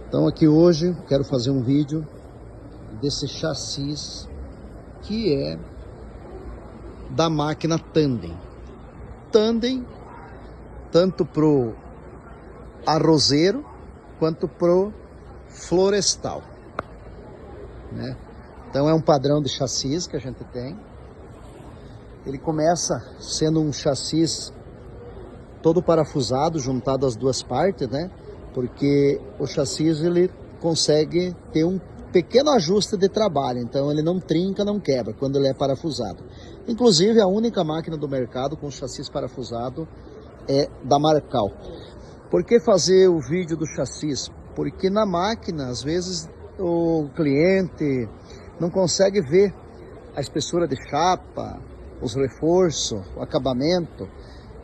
Então aqui hoje quero fazer um vídeo desse chassi que é da máquina Tandem. Tandem tanto pro arrozeiro quanto pro florestal, né? Então é um padrão de chassis que a gente tem. Ele começa sendo um chassi todo parafusado, juntado as duas partes, né? Porque o chassi ele consegue ter um pequeno ajuste de trabalho, então ele não trinca, não quebra quando ele é parafusado. Inclusive a única máquina do mercado com chassi parafusado é da Marcal. Por que fazer o vídeo do chassi? Porque na máquina, às vezes, o cliente não consegue ver a espessura de chapa, os reforços, o acabamento,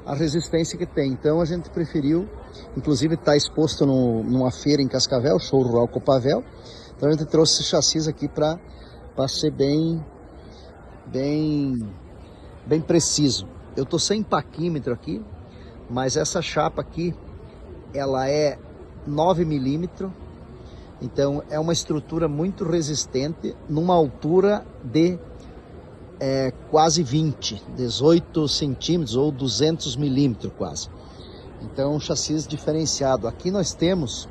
a resistência que tem. Então a gente preferiu, inclusive está exposto numa feira em Cascavel, Show Rural Copavel. Então a gente trouxe esse chassi aqui para ser bem preciso. Eu tô sem paquímetro aqui, mas essa chapa aqui, ela é 9 milímetros, então é uma estrutura muito resistente, numa altura de quase 18 centímetros ou 200 milímetros quase. Então um chassi diferenciado. Aqui nós temos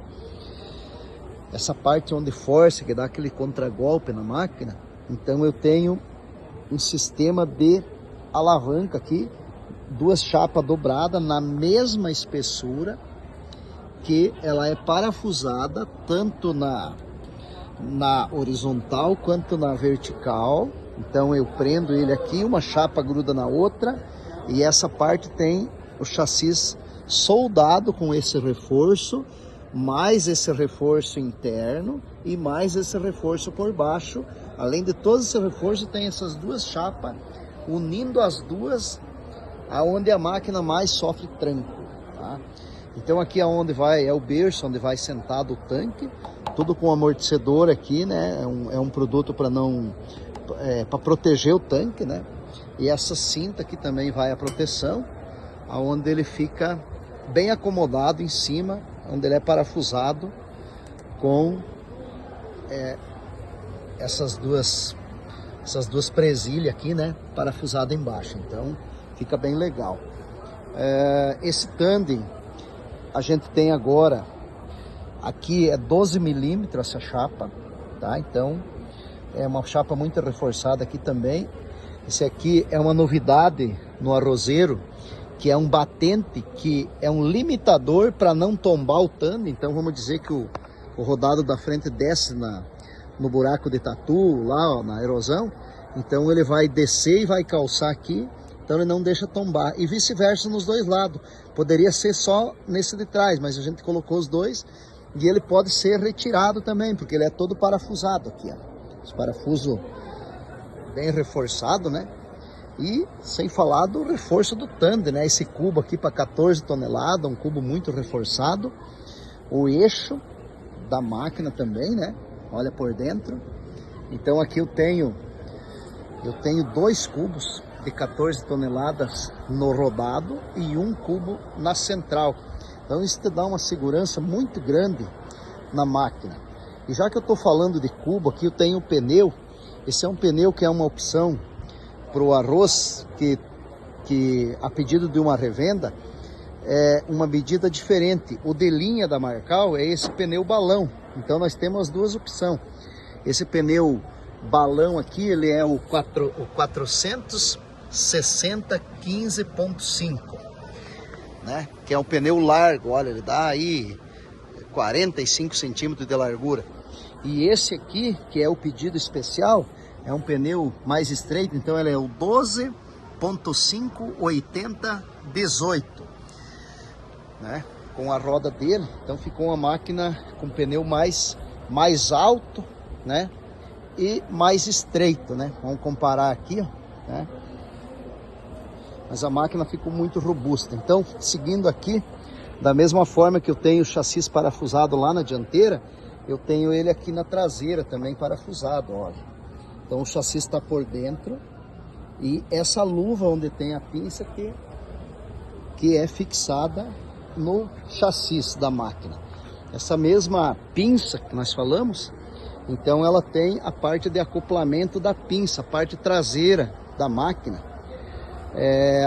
essa parte onde força, que dá aquele contragolpe na máquina. Então eu tenho um sistema de alavanca aqui, duas chapas dobradas na mesma espessura, que ela é parafusada tanto na horizontal quanto na vertical. Então eu prendo ele aqui, uma chapa gruda na outra, e essa parte tem o chassi soldado com esse reforço, mais esse reforço interno e mais esse reforço por baixo. Além de todo esse reforço, tem essas duas chapas unindo as duas, aonde a máquina mais sofre tranco, tá? Então aqui aonde vai é o berço, onde vai sentado o tanque, tudo com amortecedor aqui, né? É um produto para para proteger o tanque, né? E essa cinta aqui também vai a proteção, aonde ele fica bem acomodado em cima, onde ele é parafusado com essas duas presilhas aqui, né? Parafusado embaixo. Então fica bem legal. Esse Tandem a gente tem agora aqui é 12 milímetros essa chapa, tá? Então é uma chapa muito reforçada aqui também. Esse aqui é uma novidade no arrozeiro, que é um batente, que é um limitador para não tombar o Tandem. Então vamos dizer que o rodado da frente desce no buraco de tatu, lá ó, na erosão. Então ele vai descer e vai calçar aqui, então ele não deixa tombar. E vice-versa nos dois lados. Poderia ser só nesse de trás, mas a gente colocou os dois. E ele pode ser retirado também, porque ele é todo parafusado aqui, ó. Esse parafuso bem reforçado, né? E sem falar do reforço do Tandem, né? Esse cubo aqui para 14 toneladas, um cubo muito reforçado. O eixo da máquina também, né? Olha por dentro. Então aqui eu tenho dois cubos de 14 toneladas no rodado e um cubo na central. Então isso te dá uma segurança muito grande na máquina. E já que eu estou falando de cubo, aqui eu tenho o pneu. Esse é um pneu que é uma opção para o arroz, que a pedido de uma revenda é uma medida diferente. O de linha da Marcal é esse pneu balão. Então nós temos as duas opções. Esse pneu balão aqui, ele é o 460 15.5, né? Que é um pneu largo, olha, ele dá aí 45 centímetros de largura. E esse aqui, que é o pedido especial, é um pneu mais estreito, então ele é o 12.5 80 18, né? Com a roda dele, então ficou uma máquina com pneu mais alto, né? E mais estreito, né? Vamos comparar aqui, ó, né? Mas a máquina ficou muito robusta. Então, seguindo aqui, da mesma forma que eu tenho o chassi parafusado lá na dianteira, eu tenho ele aqui na traseira também parafusado, olha. Então o chassi está por dentro e essa luva onde tem a pinça que é fixada no chassi da máquina. essa mesma pinça que nós falamos, então ela tem a parte de acoplamento da pinça, a parte traseira da máquina.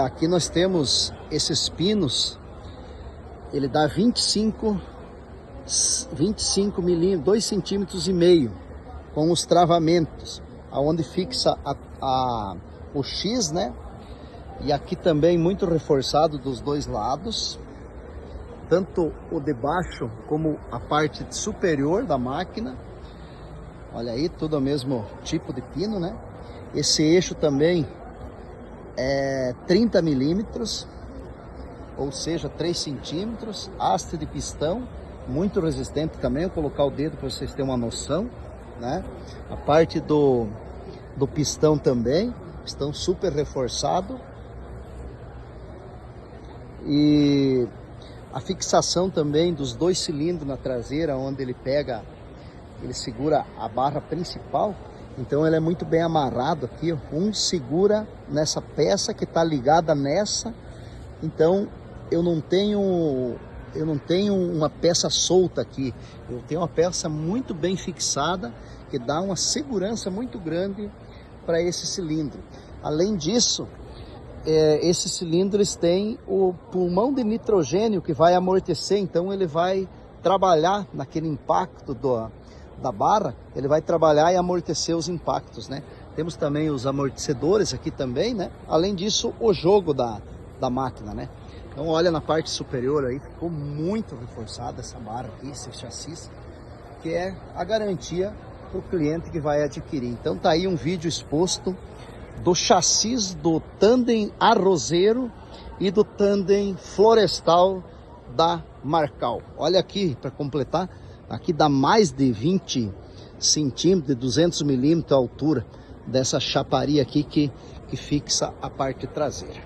Aqui nós temos esses pinos, ele dá 25 milímetros, 2,5 centímetros com os travamentos, aonde fixa o X, né? E aqui também muito reforçado dos dois lados, tanto o de baixo como a parte superior da máquina. Olha aí, tudo o mesmo tipo de pino, né? Esse eixo também é 30 milímetros, ou seja, 3 centímetros. Haste de pistão, muito resistente também. Vou colocar o dedo para vocês terem uma noção, né? A parte do pistão também, pistão super reforçado. E a fixação também dos 2 cilindros na traseira, onde ele segura a barra principal. Então ele é muito bem amarrado aqui, ó. Um segura nessa peça que está ligada nessa. Então eu não tenho uma peça solta aqui. Eu tenho uma peça muito bem fixada, que dá uma segurança muito grande para esse cilindro. Além disso, esses cilindros têm o pulmão de nitrogênio que vai amortecer, então ele vai trabalhar naquele impacto da barra, ele vai trabalhar e amortecer os impactos, né? Temos também os amortecedores aqui também, né? Além disso, o jogo da máquina, né? Então olha na parte superior aí, ficou muito reforçada essa barra aqui, esse chassi, que é a garantia para o cliente que vai adquirir. Então tá aí um vídeo exposto do chassi do Tandem Arrozeiro e do Tandem Florestal da Marcal. Olha aqui, para completar, aqui dá mais de 20 centímetros, de 200 milímetros a altura dessa chaparia aqui que fixa a parte traseira.